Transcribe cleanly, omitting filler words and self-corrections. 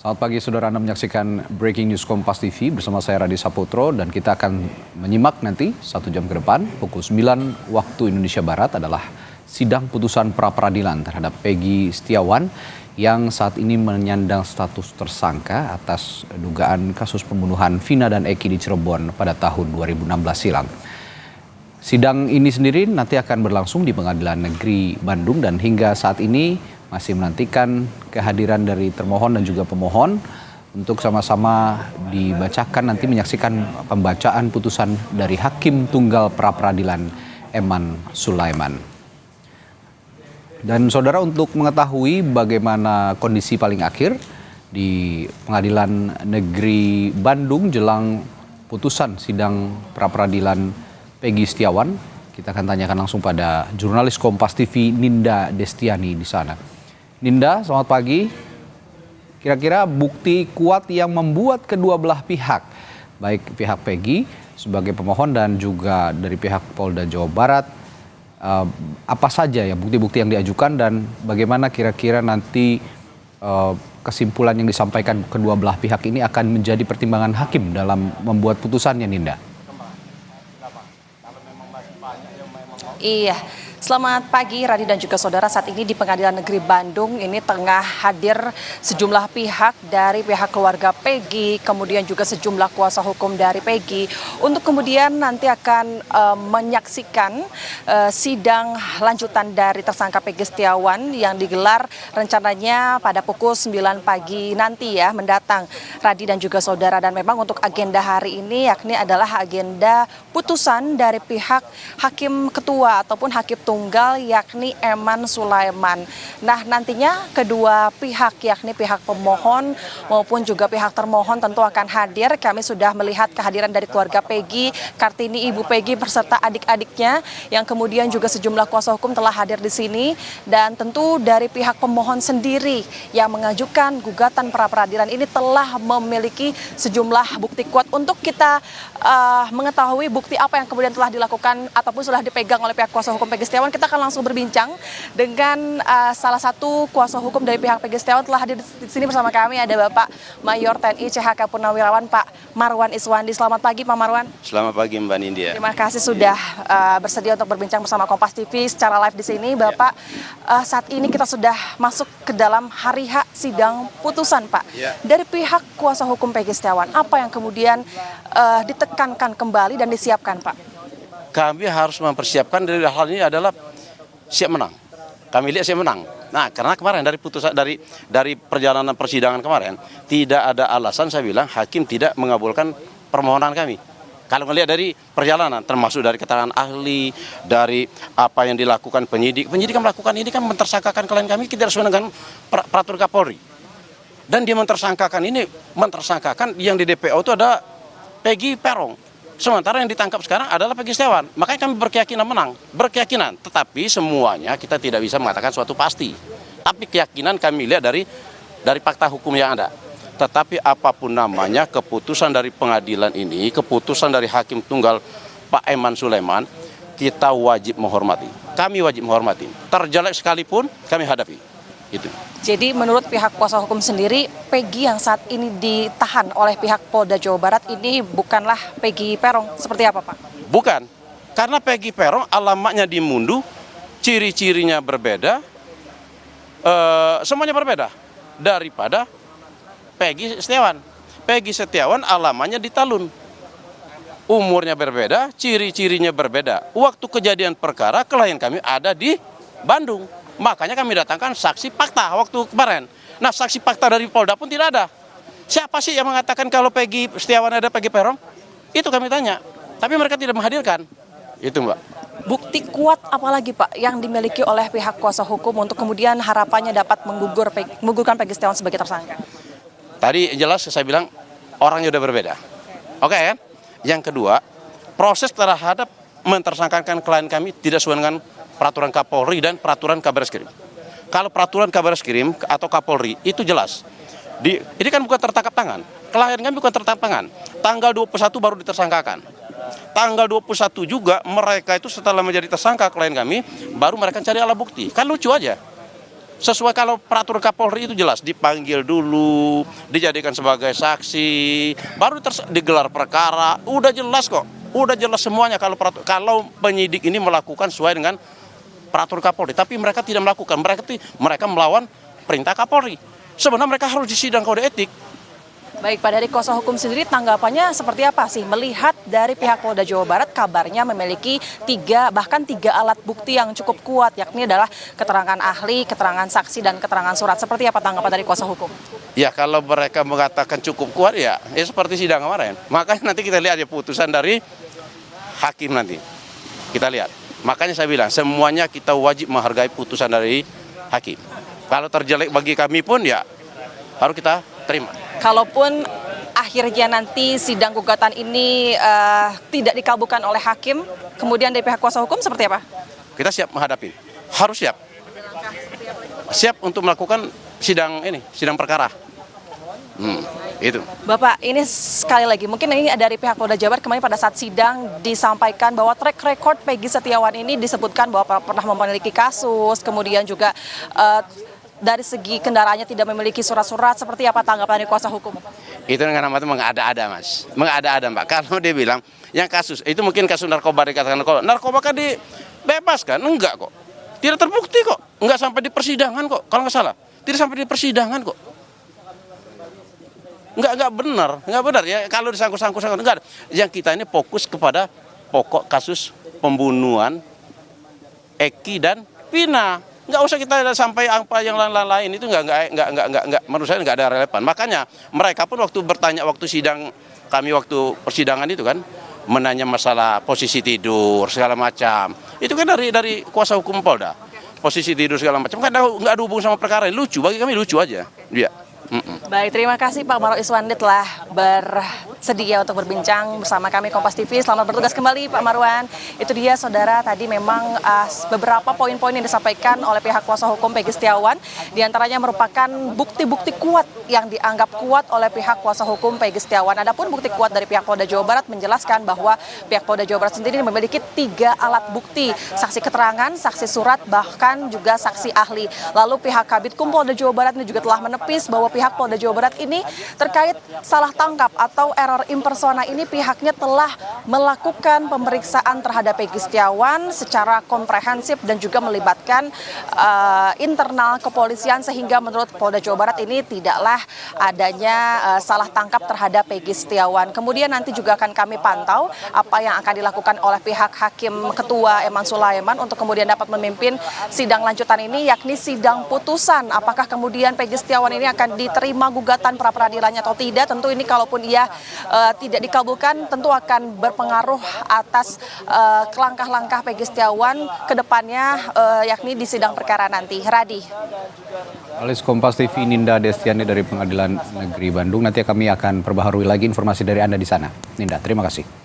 Selamat pagi saudara, Anda menyaksikan Breaking News Kompas TV bersama saya Radi Saputro dan kita akan menyimak nanti 1 jam ke depan pukul 9 waktu Indonesia Barat adalah sidang putusan pra-peradilan terhadap Peggy Setiawan yang saat ini menyandang status tersangka atas dugaan kasus pembunuhan Vina dan Eki di Cirebon pada tahun 2016 silam. Sidang ini sendiri nanti akan berlangsung di Pengadilan Negeri Bandung dan hingga saat ini masih menantikan kehadiran dari termohon dan juga pemohon untuk sama-sama dibacakan nanti menyaksikan pembacaan putusan dari Hakim Tunggal Pra-Peradilan Eman Sulaiman. Dan saudara, untuk mengetahui bagaimana kondisi paling akhir di Pengadilan Negeri Bandung jelang putusan sidang pra-peradilan Peggy Setiawan, kita akan tanyakan langsung pada jurnalis Kompas TV Ninda Destiani di sana. Ninda, selamat pagi. Kira-kira bukti kuat yang membuat kedua belah pihak, baik pihak Peggy sebagai pemohon dan juga dari pihak Polda Jawa Barat, apa saja ya bukti-bukti yang diajukan dan bagaimana kira-kira nanti kesimpulan yang disampaikan kedua belah pihak ini akan menjadi pertimbangan hakim dalam membuat putusannya, Ninda? Iya, selamat pagi Radi dan juga saudara. Saat ini di Pengadilan Negeri Bandung ini tengah hadir sejumlah pihak dari pihak keluarga Peggy, kemudian juga sejumlah kuasa hukum dari Peggy untuk kemudian nanti akan menyaksikan sidang lanjutan dari tersangka Peggy Setiawan yang digelar rencananya pada pukul 9 pagi nanti ya mendatang, Radi dan juga saudara. Dan memang untuk agenda hari ini yakni adalah agenda putusan dari pihak Hakim Ketua ataupun Hakim Tunggal yakni Eman Sulaiman. Nah, nantinya kedua pihak yakni pihak pemohon maupun juga pihak termohon tentu akan hadir. Kami sudah melihat kehadiran dari keluarga Peggy, Kartini, ibu Peggy beserta adik-adiknya yang kemudian juga sejumlah kuasa hukum telah hadir di sini, dan tentu dari pihak pemohon sendiri yang mengajukan gugatan pra-peradilan ini telah memiliki sejumlah bukti kuat. Untuk kita mengetahui bukti apa yang kemudian telah dilakukan ataupun sudah dipegang oleh pihak kuasa hukum Peggy Setiawan, kita akan langsung berbincang dengan salah satu kuasa hukum dari pihak Peggy Setiawan. Telah hadir di sini bersama kami ada Bapak Mayor TNI CHK Purnawirawan Pak Marwan Iswandi. Selamat pagi Pak Marwan. Selamat pagi Mbak Nindya. Terima kasih sudah bersedia untuk berbincang bersama Kompas TV secara live di sini. Bapak, saat ini kita sudah masuk ke dalam hari H sidang putusan Pak. Dari pihak kuasa hukum Peggy Setiawan, apa yang kemudian ditekankan kembali dan disiapkan Pak? Kami harus mempersiapkan dari hal ini adalah siap menang. Kami lihat siap menang. Nah, karena kemarin dari putusan dari perjalanan persidangan kemarin tidak ada alasan saya bilang hakim tidak mengabulkan permohonan kami. Kalau melihat dari perjalanan, termasuk dari keterangan ahli, dari apa yang dilakukan penyidik yang melakukan ini kan mentersangkakan klien kami tidak sesuai dengan peraturan Kapolri. Dan dia mentersangkakan yang di DPO itu ada Peggy Peron. Sementara yang ditangkap sekarang adalah Peggy Setiawan. Makanya kami berkeyakinan menang, tetapi semuanya kita tidak bisa mengatakan suatu pasti. Tapi keyakinan kami lihat dari fakta hukum yang ada. Tetapi apapun namanya keputusan dari pengadilan ini, keputusan dari Hakim Tunggal Pak Eman Sulaiman, kita wajib menghormati. Kami wajib menghormati. Terjelek sekalipun kami hadapi. Itu. Jadi menurut pihak kuasa hukum sendiri, Peggy yang saat ini ditahan oleh pihak Polda Jawa Barat ini bukanlah Peggy Peron, seperti apa Pak? Bukan, karena Peggy Peron alamatnya di Mundu, ciri-cirinya berbeda, semuanya berbeda daripada Peggy Setiawan. Peggy Setiawan alamatnya di Talun, umurnya berbeda, ciri-cirinya berbeda. Waktu kejadian perkara klien kami ada di Bandung. Makanya kami datangkan saksi fakta waktu kemarin. Nah, saksi fakta dari Polda pun tidak ada. Siapa sih yang mengatakan kalau Peggy Setiawan ada Peggy Peron? Itu kami tanya. Tapi mereka tidak menghadirkan. Itu Mbak. Bukti kuat apalagi Pak yang dimiliki oleh pihak kuasa hukum untuk kemudian harapannya dapat menggugurkan Peggy Setiawan sebagai tersangka? Tadi jelas saya bilang orangnya udah berbeda. Oke kan? Yang kedua, proses terhadap mentersangkakan klien kami tidak sesuai dengan peraturan Kapolri dan peraturan Kabareskrim. Kalau peraturan Kabareskrim atau Kapolri itu jelas. Ini kan bukan tertangkap tangan. Klien kami bukan tertangkap tangan. Tanggal 21 baru ditersangkakan. Tanggal 21 juga mereka itu setelah menjadi tersangka klien kami, baru mereka cari alat bukti. Kan lucu aja. Sesuai kalau peraturan Kapolri itu jelas, dipanggil dulu, dijadikan sebagai saksi, baru digelar perkara, udah jelas kok. Udah jelas semuanya kalau penyidik ini melakukan sesuai dengan peraturan Kapolri, tapi mereka tidak melakukan, mereka melawan perintah Kapolri. Sebenarnya mereka harus disidang kode etik. Baik, Pak, dari kuasa hukum sendiri tanggapannya seperti apa sih? Melihat dari pihak Polda Jawa Barat kabarnya memiliki bahkan tiga alat bukti yang cukup kuat, yakni adalah keterangan ahli, keterangan saksi, dan keterangan surat. Seperti apa tanggapan dari kuasa hukum? Ya kalau mereka mengatakan cukup kuat ya seperti sidang kemarin. Makanya nanti kita lihat ya putusan dari hakim nanti. Kita lihat. Makanya saya bilang semuanya kita wajib menghargai putusan dari hakim. Kalau terjelek bagi kami pun ya harus kita terima. Kalaupun akhirnya nanti sidang gugatan ini tidak dikabulkan oleh hakim, kemudian dari pihak kuasa hukum seperti apa? Kita siap menghadapi, harus siap. Siap untuk melakukan sidang perkara. Itu. Bapak, ini sekali lagi, mungkin ini dari pihak Polda Jabar kemarin pada saat sidang disampaikan bahwa track record Peggy Setiawan ini disebutkan bahwa pernah memiliki kasus, kemudian juga dari segi kendaraannya tidak memiliki surat-surat. Seperti apa tanggapan dari kuasa hukum? Itu dengan nama itu mengada-ada, Mas. Mengada-ada, Mbak. Kalau dia bilang yang kasus itu mungkin kasus narkoba, dikatakan narkoba kan dibebaskan, enggak kok. Tidak terbukti kok. Enggak sampai di persidangan kok. Kalau nggak salah, tidak sampai di persidangan kok. Enggak benar ya. Kalau disangkut-sangkut enggak ada. Yang kita ini fokus kepada pokok kasus pembunuhan Eki dan Vina. Nggak usah kita sampai apa yang lain-lain itu nggak menurut saya nggak ada relevan. Makanya mereka pun waktu bertanya waktu waktu persidangan itu kan menanya masalah posisi tidur segala macam. Itu kan dari kuasa hukum Polda. Posisi tidur segala macam kan nggak ada hubungan sama perkara. Lucu bagi kami, lucu aja. Iya. Baik, terima kasih Pak Marwan Iswandi telah bersedia untuk berbincang bersama kami Kompas TV. Selamat bertugas kembali Pak Marwan. Itu dia saudara, tadi memang beberapa poin-poin yang disampaikan oleh pihak kuasa hukum Peggy Setiawan. Di antaranya merupakan bukti-bukti kuat yang dianggap kuat oleh pihak kuasa hukum Peggy Setiawan. Adapun bukti kuat dari pihak Polda Jawa Barat menjelaskan bahwa pihak Polda Jawa Barat sendiri memiliki 3 alat bukti. Saksi keterangan, saksi surat, bahkan juga saksi ahli. Lalu pihak Kabitkum Polda Jawa Barat ini juga telah menepis bahwa pihak Polda Jawa Barat ini terkait salah tangkap atau error impersona ini pihaknya telah melakukan pemeriksaan terhadap Peggy Setiawan secara komprehensif dan juga melibatkan internal kepolisian sehingga menurut Polda Jawa Barat ini tidaklah adanya salah tangkap terhadap Peggy Setiawan. Kemudian nanti juga akan kami pantau apa yang akan dilakukan oleh pihak Hakim Ketua Eman Sulaiman untuk kemudian dapat memimpin sidang lanjutan ini, yakni sidang putusan. Apakah kemudian Peggy Setiawan ini akan diterima gugatan pra peradilannya atau tidak? Tentu ini kalaupun ia tidak dikabulkan tentu akan berpengaruh atas langkah-langkah Peggy Setiawan ke depannya, yakni di sidang perkara nanti. Radi. Alis Kompas TV Ninda Destiani dari Pengadilan Negeri Bandung. Nanti kami akan perbaharui lagi informasi dari Anda di sana. Ninda, terima kasih.